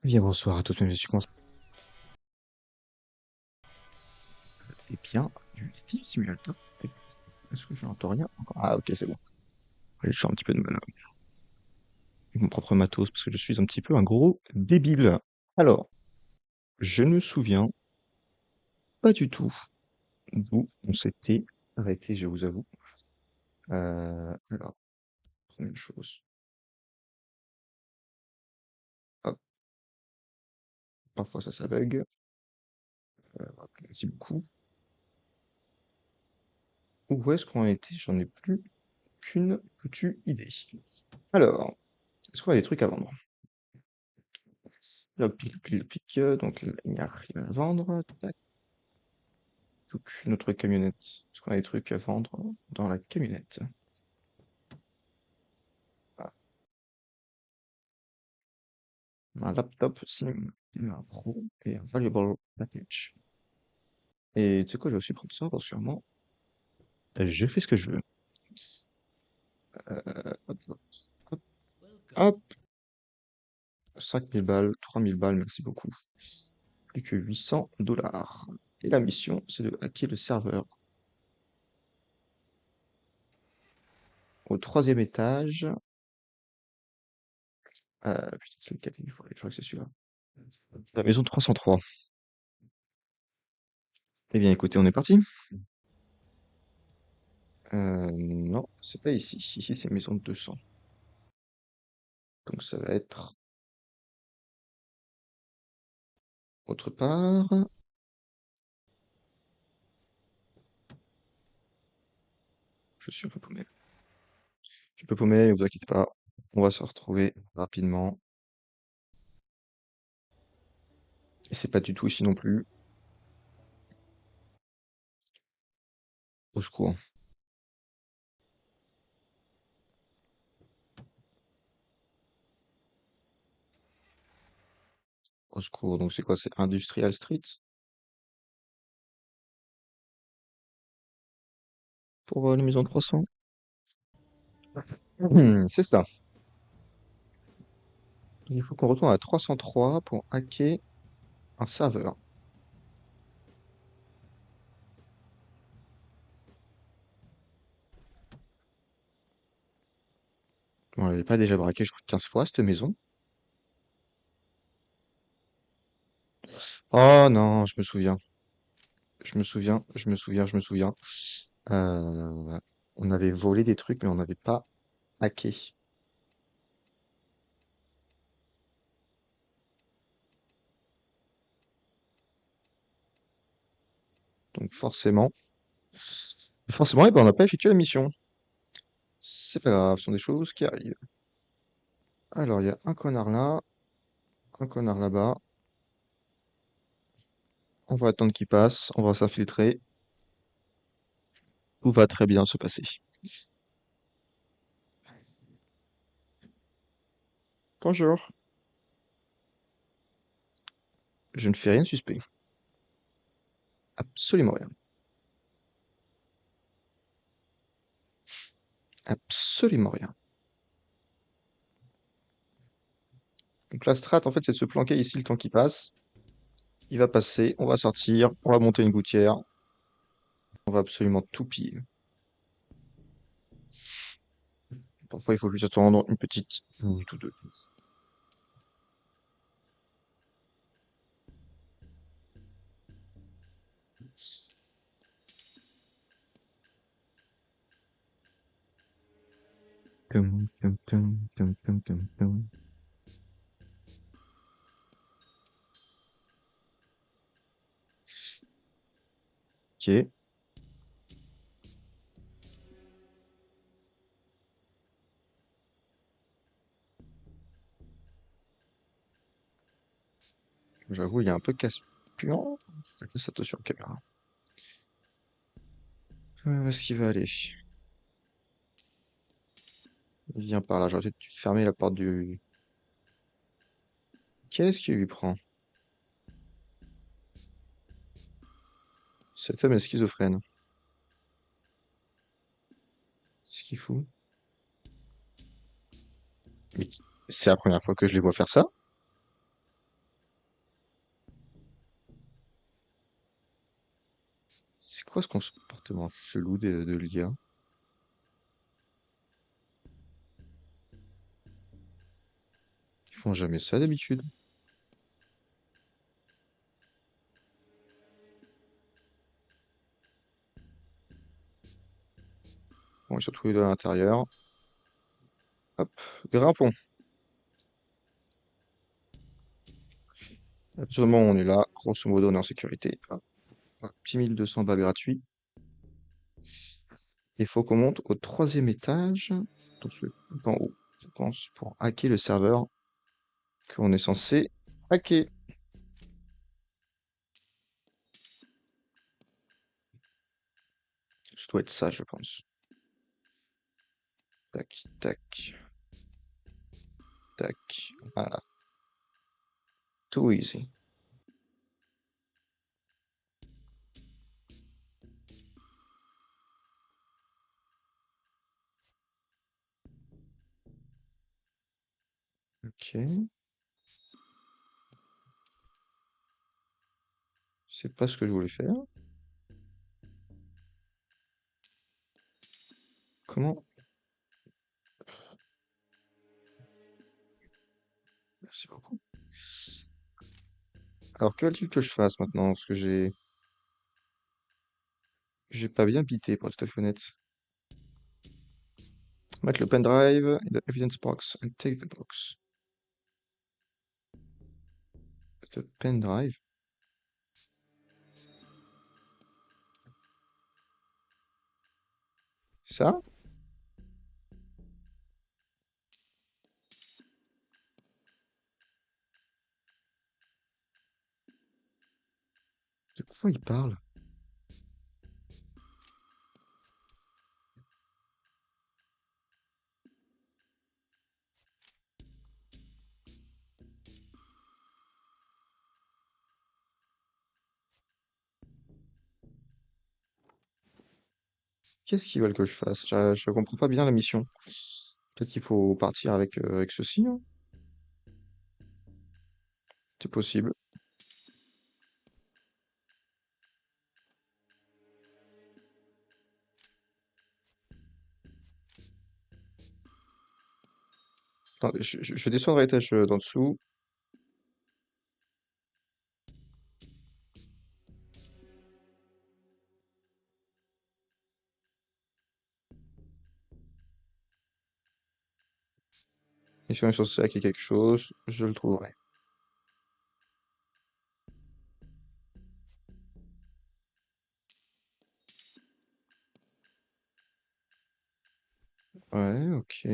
Bien, bonsoir à tous, je suis commencé. Eh bien, du Steam Simulator. Est-ce que j'entends rien encore? Ah, ok, c'est bon. Allez, je suis un petit peu de mal avec mon propre matos parce que je suis un petit peu un gros débile. Alors, je ne me souviens pas du tout d'où on s'était arrêté, je vous avoue. Alors, première chose. Hop, parfois ça bug. Hop, merci beaucoup. Où est-ce qu'on en était? J'en ai plus qu'une foutue idée. Alors, est-ce qu'on a des trucs à vendre? Là, pic, donc il n'y a rien à vendre. Tac. Donc, notre camionnette. Est-ce qu'on a des trucs à vendre dans la camionnette? Ah, un laptop SIM, un Pro et un Valuable Package. Et tu sais quoi, je vais aussi prendre ça parce que moi, je fais ce que je veux. Hop, hop, hop, hop. 5000 balles, 3000 balles, merci beaucoup. Plus que 800 $. Et la mission, c'est de hacker le serveur au troisième étage. Putain, c'est lequel il faut aller, je crois que c'est celui-là. La maison 303. Eh bien, écoutez, on est parti. Non, c'est pas ici. Ici, c'est maison 200. Donc, ça va être autre part. Je suis un peu paumé. Je suis un peu paumé, ne vous inquiétez pas. On va se retrouver rapidement. Et c'est pas du tout ici non plus. Au secours. Au secours. Donc, c'est quoi? C'est Industrial Street? Pour les maisons 300? C'est ça. Il faut qu'on retourne à 303 pour hacker un serveur. On l'avait pas déjà braqué, je crois, 15 fois, cette maison. Oh non, je me souviens. Je me souviens. Euh, on avait volé des trucs, mais on n'avait pas hacké. Donc forcément, eh ben, on n'a pas effectué la mission. C'est pas grave, ce sont des choses qui arrivent. Alors, il y a un connard là, un connard là-bas. On va attendre qu'il passe, on va s'infiltrer. Tout va très bien se passer. Bonjour. Je ne fais rien de suspect. Absolument rien. Absolument rien. Donc la strat, en fait, c'est de se planquer ici le temps qui passe. Il va passer, on va sortir, on va monter une gouttière. On va absolument tout piller. Parfois, il faut juste attendre une petite minute ou deux. Tum, tum, tum, tum, tum, tum, tum. Ok. J'avoue, il y a un peu casse-puant. Fais attention, caméra. Où est-ce qu'il va aller? Il vient par là. J'aurais peut-être dû fermer la porte du... Qu'est-ce qui lui prend? Cet homme est schizophrène. Qu'est-ce qu'il fout? Mais c'est la première fois que je les vois faire ça? quoi ce comportement chelou de l'IA? Ils font jamais ça d'habitude. Bon, ils sont tous les deux à l'intérieur. Hop, grimpons. Absolument, on est là. Grosso modo, on est en sécurité. Hop, hop, petit 1200 balles gratuits. Il faut qu'on monte au troisième étage. Donc, en haut, je pense, pour hacker le serveur qu'on est censé hacker. Ça doit être ça, je pense. Tac, tac, tac. Voilà. Too easy. Ok. C'est pas ce que je voulais faire. Comment? Merci beaucoup. Alors, que veut-il que je fasse maintenant? Parce que j'ai pas bien bité, pour être tout à fait honnête. Mettre le pendrive in the evidence box and take the box. Le pendrive. Ça? De quoi il parle? Qu'est-ce qu'ils veulent que je fasse? Je comprends pas bien la mission. Peut-être qu'il faut partir avec ceci, hein. C'est possible. Attendez, je descends à l'étage d'en dessous. Et si on est censé hacker quelque chose, je le trouverai. Ouais, ok.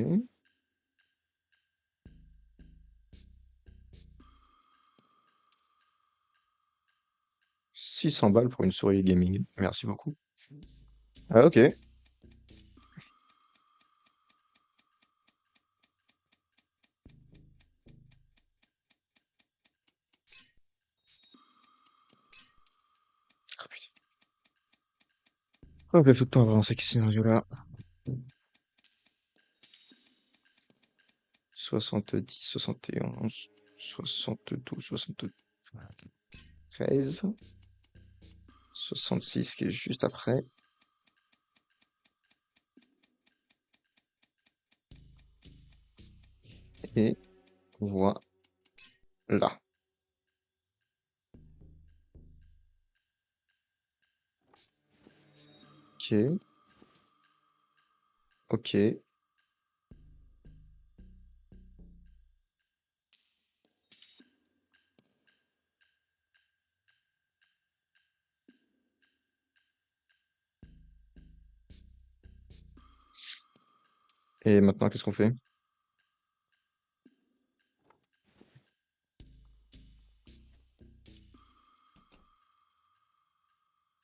600 balles pour une souris gaming. Merci beaucoup. Ah, ok. Ah, putain. Hop, il faut tout le temps avancer avec ce scénario-là. 70, 71, 72, 73, 66 qui est juste après. Et voilà. Ok, ok. Et maintenant, qu'est-ce qu'on fait?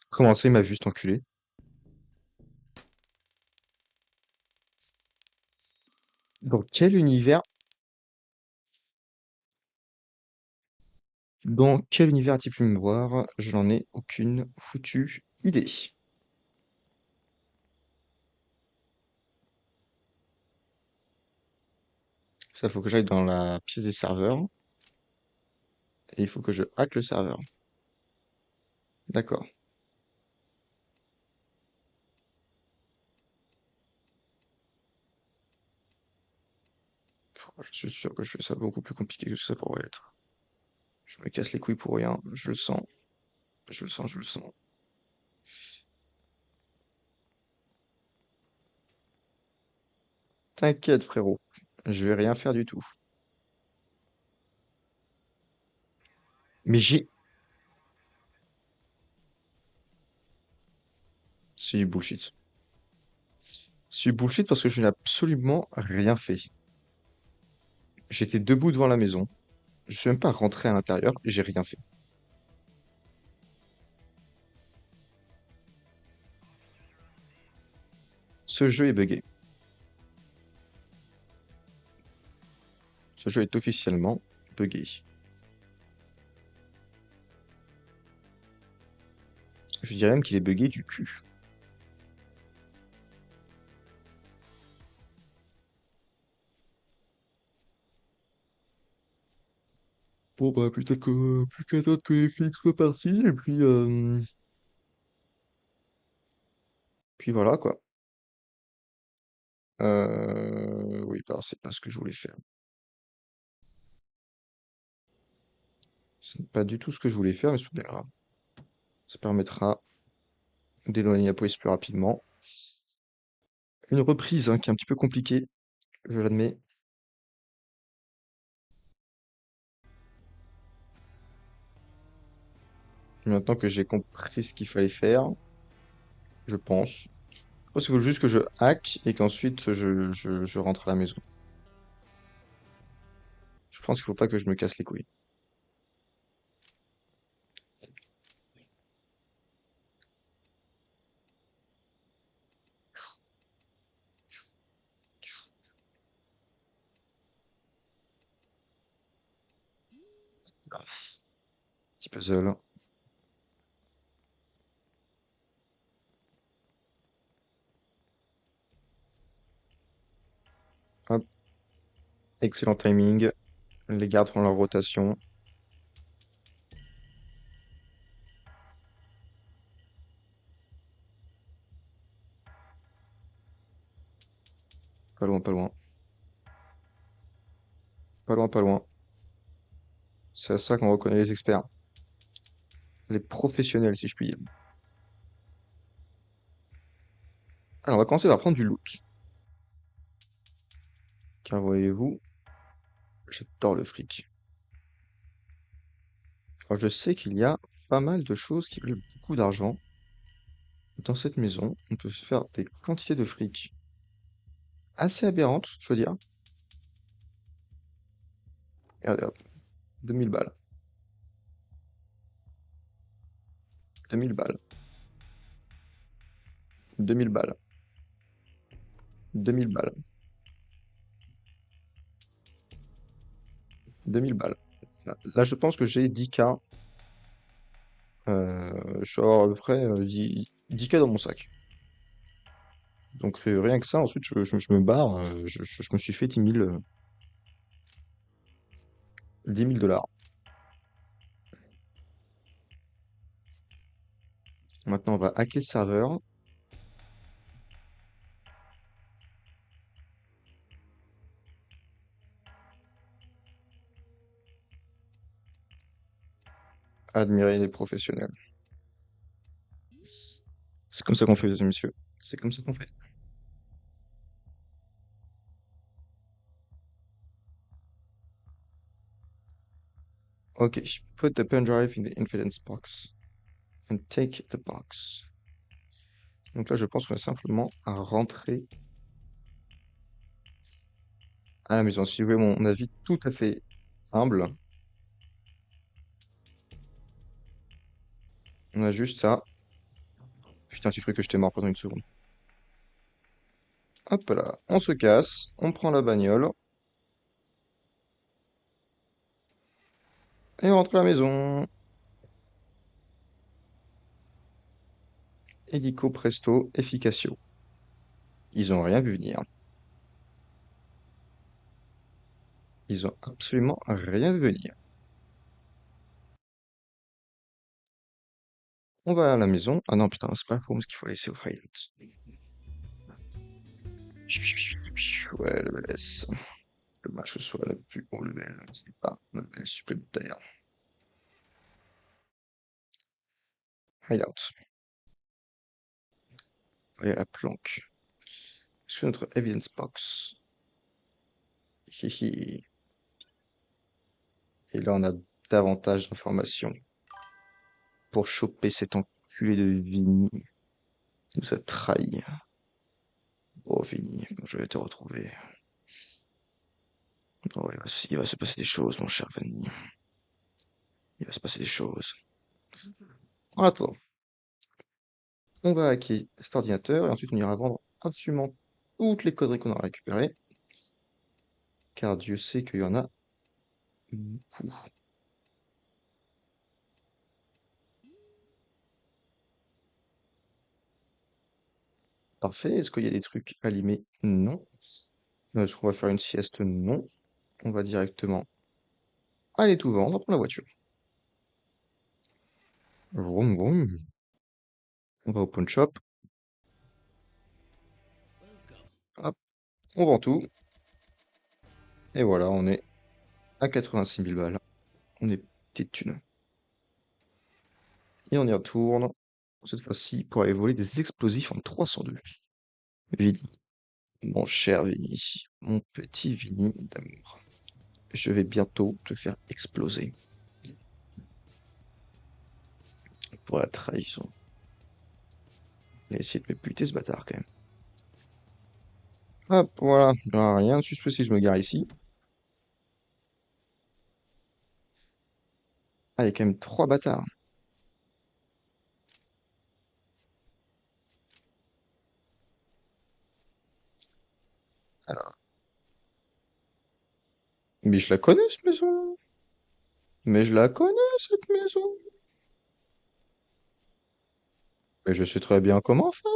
Comment ça, il m'a juste enculé? Dans quel univers a-t-il pu me voir? Je n'en ai aucune foutue idée. Ça, faut que j'aille dans la pièce des serveurs. Et il faut que je hack le serveur. D'accord. Je suis sûr que je fais ça beaucoup plus compliqué que ça pourrait être. Je me casse les couilles pour rien, je le sens. Je le sens, je le sens. T'inquiète, frérot. Je vais rien faire du tout. Mais j'ai... C'est du bullshit. C'est du bullshit parce que je n'ai absolument rien fait. J'étais debout devant la maison. Je suis même pas rentré à l'intérieur et j'ai rien fait. Ce jeu est buggé. Ce jeu est officiellement buggé. Je dirais même qu'il est buggé du cul. Bon bah peut-être que plus qu'attendre que les flics soient partis et puis voilà quoi. Oui, alors c'est pas ce que je voulais faire. Ce n'est pas du tout ce que je voulais faire, mais c'est pas grave. Ça permettra d'éloigner la police plus rapidement. Une reprise hein, qui est un petit peu compliquée, je l'admets. Maintenant que j'ai compris ce qu'il fallait faire, je pense. Je pense qu'il faut juste que je hack et qu'ensuite je rentre à la maison. Je pense qu'il faut pas que je me casse les couilles. Voilà. Petit puzzle. Hop, excellent timing. Les gardes font leur rotation. Pas loin, pas loin. Pas loin, pas loin. C'est à ça qu'on reconnaît les experts. Les professionnels, si je puis dire. Alors, on va commencer par prendre du loot. Car voyez-vous, j'adore le fric. Alors, je sais qu'il y a pas mal de choses qui valent beaucoup d'argent. Dans cette maison, on peut se faire des quantités de fric assez aberrantes, je veux dire. Regardez, hop, 2000 balles. 2000 balles. 2000 balles. 2000 balles. 2000 balles. Là, je pense que j'ai 10K. Je vais avoir à peu près 10K dans mon sac. Donc rien que ça, ensuite je me barre. Je me suis fait 10 000 dollars. Maintenant, on va hacker le serveur. Admirer les professionnels. C'est comme ça qu'on fait, mesdames et messieurs. C'est comme ça qu'on fait. Ok, put the pen drive in the evidence box and take the box. Donc là, je pense qu'on est simplement à rentrer à la maison. Si vous voulez mon avis tout à fait humble, on a juste ça. Putain, j'ai cru que j'étais mort pendant une seconde. Hop là, on se casse, on prend la bagnole et on rentre à la maison. Hélico presto efficacio. Ils ont rien vu venir. Ils ont absolument rien vu venir. On va à la maison. Ah non, putain, c'est pas pour ce qu'il faut laisser au highlights. Ouais, le laisse. Le match soit le plus haut level, c'est pas le level supplémentaire. Hideout. Allez, la planque. Sur notre evidence box. Hihi. Et là, on a davantage d'informations pour choper cet enculé de Vinny. Il nous a trahi. Oh, Vinny, je vais te retrouver. Oh, il va se passer des choses, mon cher Vinny. Il va se passer des choses. En attendant, on va hacker cet ordinateur et ensuite on ira vendre absolument toutes les conneries qu'on aura récupérées. Car Dieu sait qu'il y en a beaucoup. Parfait. Est-ce qu'il y a des trucs à limer? Non. Est-ce qu'on va faire une sieste? Non. On va directement aller tout vendre, prendre la voiture. Vroom vroom. On va au pawn shop. Hop, on vend tout. Et voilà, on est à 86 000 balles. On est petite thune. Et on y retourne. Cette fois-ci, pour aller voler des explosifs en 302. Vinny, mon cher Vinny, mon petit Vinny d'amour. Je vais bientôt te faire exploser. Pour la trahison. Il a essayé de me buter ce bâtard quand même. Hop, voilà. Ah, rien de suspect si je me gare ici. Ah, il y a quand même 3 bâtards. Alors. Mais je la connais cette maison. Mais je la connais cette maison. Mais je sais très bien comment faire.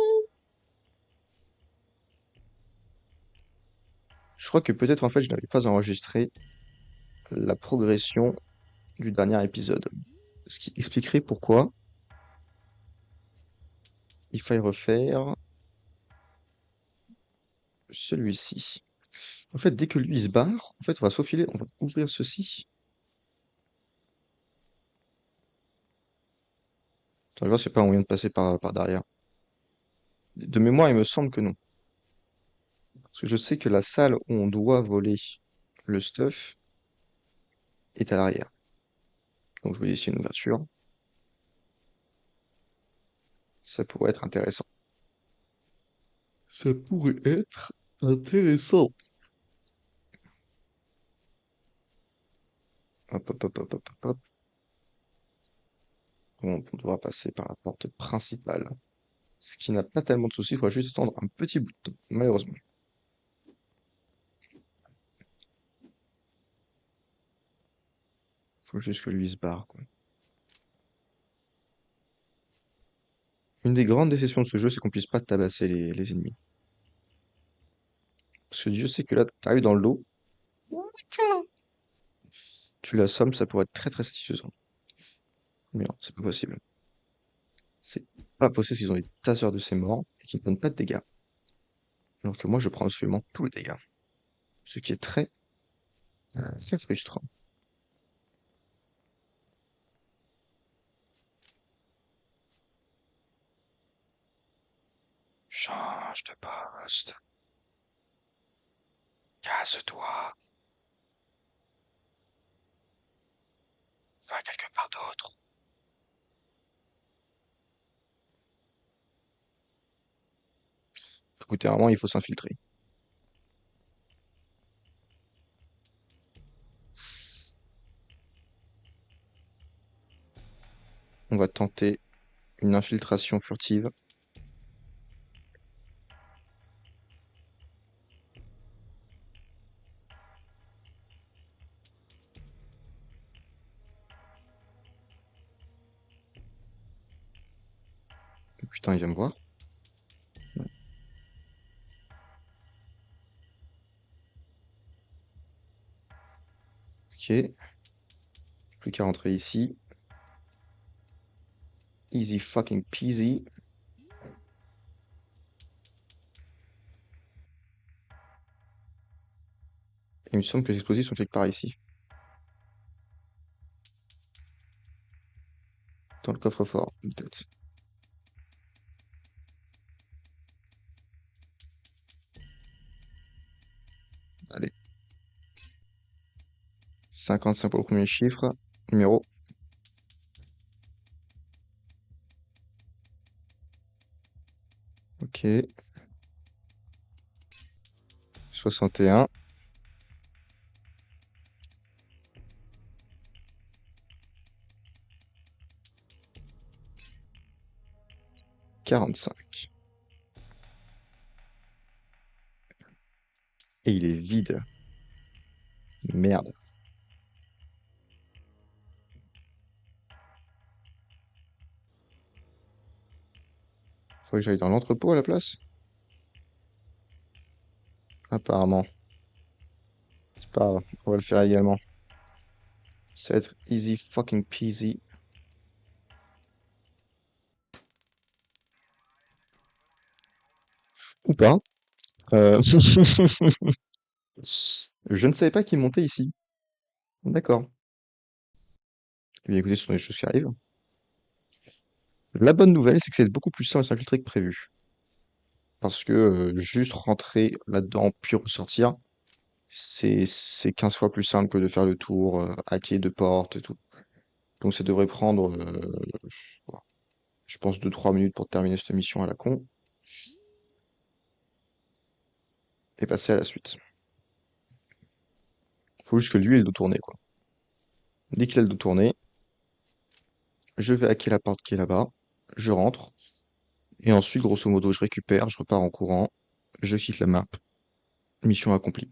Je crois que peut-être en fait je n'avais pas enregistré la progression du dernier épisode. Ce qui expliquerait pourquoi il faille refaire celui-ci. En fait, dès que lui il se barre, en fait, on va s'aufiler, on va ouvrir ceci. Attends, je vois, c'est pas un moyen de passer par derrière. De mémoire, il me semble que non. Parce que je sais que la salle où on doit voler le stuff est à l'arrière. Donc je vous dis ici une ouverture. Ça pourrait être intéressant. Ça pourrait être intéressant. Hop, hop, hop, hop, hop, hop, hop. Donc, on devra passer par la porte principale. Ce qui n'a pas tellement de soucis, il faudra juste attendre un petit bout de temps, malheureusement. Faut juste que lui il se barre, quoi. Une des grandes déceptions de ce jeu, c'est qu'on puisse pas tabasser les ennemis. Parce que Dieu sait que là, t'arrives dans l'eau, tu l'assommes, ça pourrait être très très satisfaisant. Mais non, c'est pas possible. C'est pas possible s'ils ont des tasseurs de ces morts et qu'ils ne donnent pas de dégâts. Alors que moi, je prends absolument tous les dégâts. Ce qui est très, très frustrant. Change de poste. Casse-toi. Va quelque part d'autre. Écoutez, vraiment, il faut s'infiltrer. On va tenter une infiltration furtive. Oh, putain, il vient me voir. Ouais. Ok. Plus qu'à rentrer ici. Easy fucking peasy. Il me semble que les explosifs sont quelque part ici. Dans le coffre-fort, peut-être. Allez. 55 pour le premier chiffre. Numéro. Ok. 61. 45. Et il est vide. Merde. Faut que j'aille dans l'entrepôt à la place? Apparemment. C'est pas grave. On va le faire également. Ça va être easy fucking peasy. Ou pas. Je ne savais pas qu'il montait ici. D'accord. Eh bien, écoutez, ce sont des choses qui arrivent. La bonne nouvelle, c'est que c'est beaucoup plus simple à s'infiltrer que prévu. Parce que juste rentrer là-dedans puis ressortir, c'est 15 fois plus simple que de faire le tour, hacker de porte et tout. Donc ça devrait prendre, voilà, je pense 2-3 minutes pour terminer cette mission à la con et passer à la suite. Faut juste que lui ait le dos tourné, quoi. Dès qu'il a le dos tourné, je vais hacker la porte qui est là-bas, je rentre, et ensuite, grosso modo, je récupère, je repars en courant, je quitte la map, mission accomplie.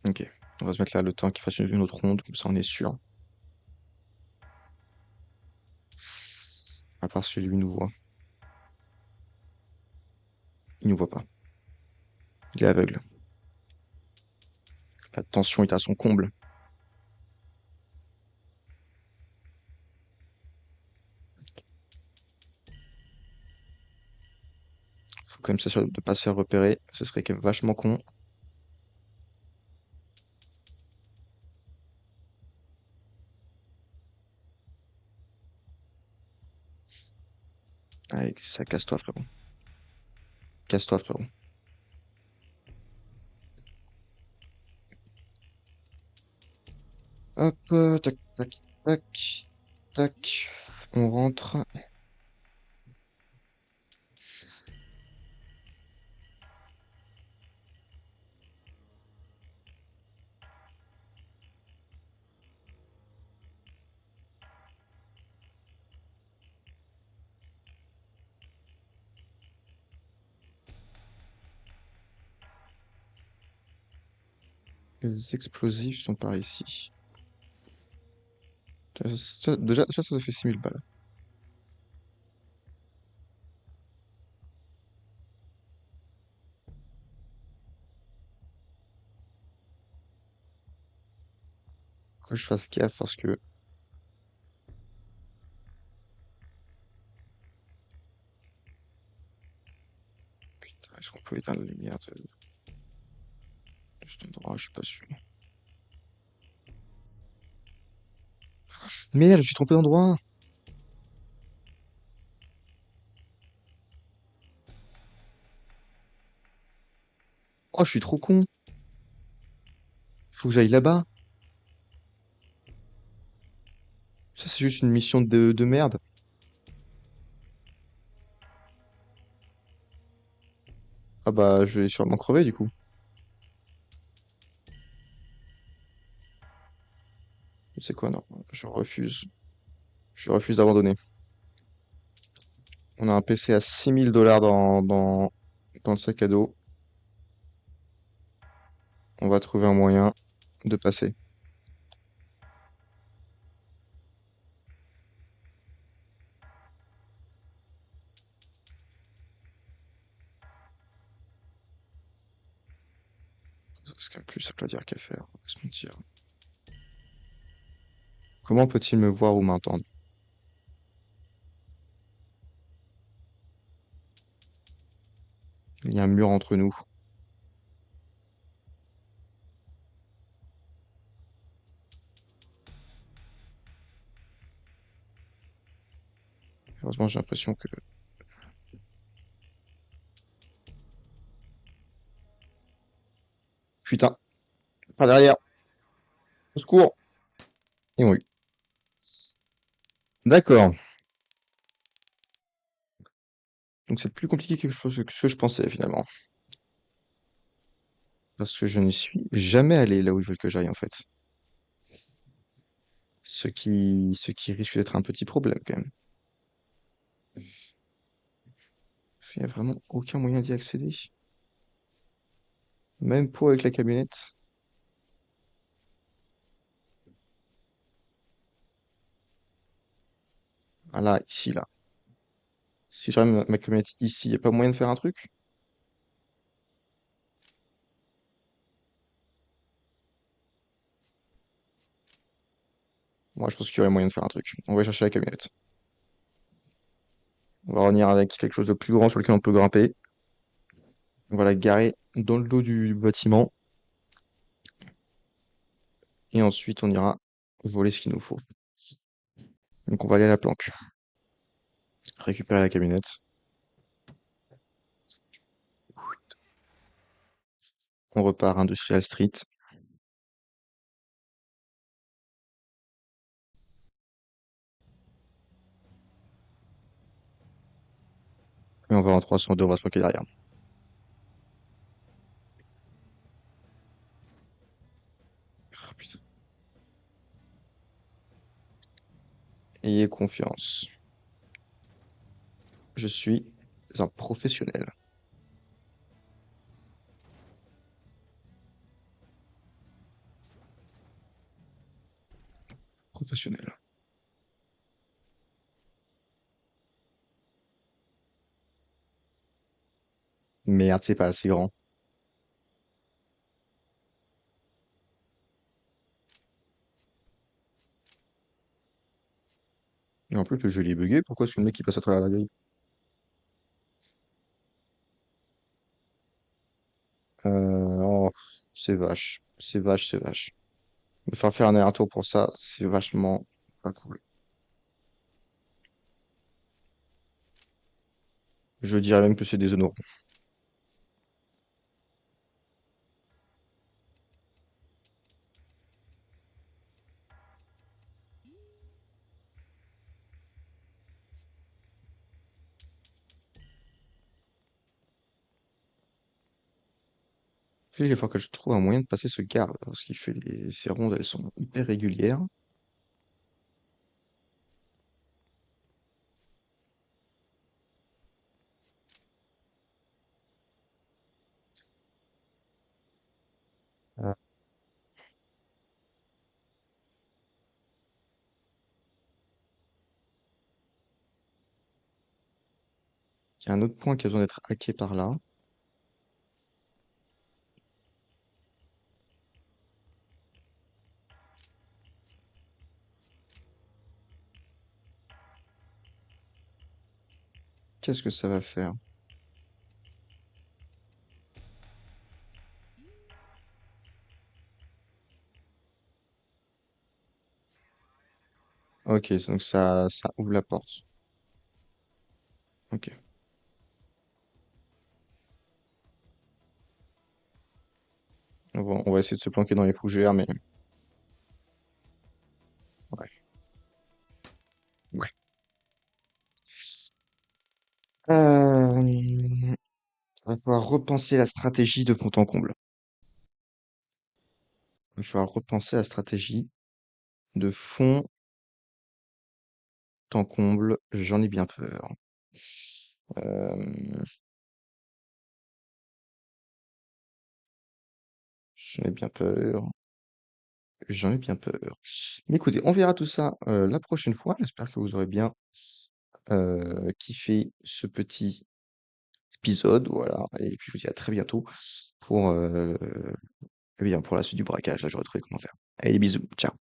Ok, on va se mettre là le temps qu'il fasse une autre ronde, comme ça on est sûr. À part si lui nous voit. Il nous voit pas. Il est aveugle. La tension est à son comble. Faut quand même s'assurer de ne pas se faire repérer. Ce serait quand même vachement con. Allez, ça casse-toi, frérot. Casse-toi, frérot. Hop, tac, tac, tac, tac. On rentre. Les explosifs sont par ici. Déjà, ça fait 6 000 balles. Faut que je fasse gaffe parce que... Putain, est-ce qu'on peut éteindre la lumière de cet endroit? Je suis pas sûr. Merde, je suis trompé d'endroit! Oh, je suis trop con! Faut que j'aille là-bas! Ça, c'est juste une mission de merde. Ah bah, je vais sûrement crever, du coup. C'est quoi, non? Je refuse. Je refuse d'abandonner. On a un PC à 6 000 $ dans le sac à dos. On va trouver un moyen de passer. C'est quand même plus simple à dire qu'à faire, on va pas se mentir. Comment peut-il me voir ou m'entendre? Il y a un mur entre nous. Heureusement, j'ai l'impression que... Putain, par derrière, au secours! Ils m'ont eu. D'accord. Donc c'est plus compliqué que ce que je pensais finalement. Parce que je ne suis jamais allé là où ils veulent que j'aille en fait. Ce qui risque d'être un petit problème quand même. Il n'y a vraiment aucun moyen d'y accéder. Même pour avec la camionnette. Ah là, ici, là. Si j'arrive ma camionnette ici, il n'y a pas moyen de faire un truc? Moi, je pense qu'il y aurait moyen de faire un truc. On va chercher la camionnette. On va revenir avec quelque chose de plus grand sur lequel on peut grimper. On va la garer dans le dos du bâtiment. Et ensuite, on ira voler ce qu'il nous faut. Donc, on va aller à la planque. Récupérer la camionnette. On repart Industrial Street. Et on va en 302, on va se bloquer derrière. Ah, putain. Ayez confiance. Je suis un professionnel. Professionnel. Merde, c'est pas assez grand. Et en plus, le jeu il est bugué. Pourquoi est-ce que le mec il passe à travers la grille? Oh, c'est vache. C'est vache, c'est vache. Me faire un aller-retour pour ça, c'est vachement pas cool. Je dirais même que c'est déshonorant. Il va falloir que je trouve un moyen de passer ce garde, parce qu'il fait ces rondes, elles sont hyper régulières. Ah. Il y a un autre point qui a besoin d'être hacké par là. Qu'est-ce que ça va faire? Ok, donc ça ouvre la porte. Ok. On va essayer de se planquer dans les fougères, mais ouais. Ouais. On va falloir repenser la stratégie de fond en comble. Il va falloir repenser la stratégie de fond en comble. J'en ai bien peur. Euh, J'en ai bien peur. J'en ai bien peur. Mais écoutez, on verra tout ça la prochaine fois. J'espère que vous aurez bien kiffé ce petit épisode. Voilà. Et puis je vous dis à très bientôt pour Eh bien, pour la suite du braquage, là, j'aurais trouvé comment faire. Allez, bisous, ciao.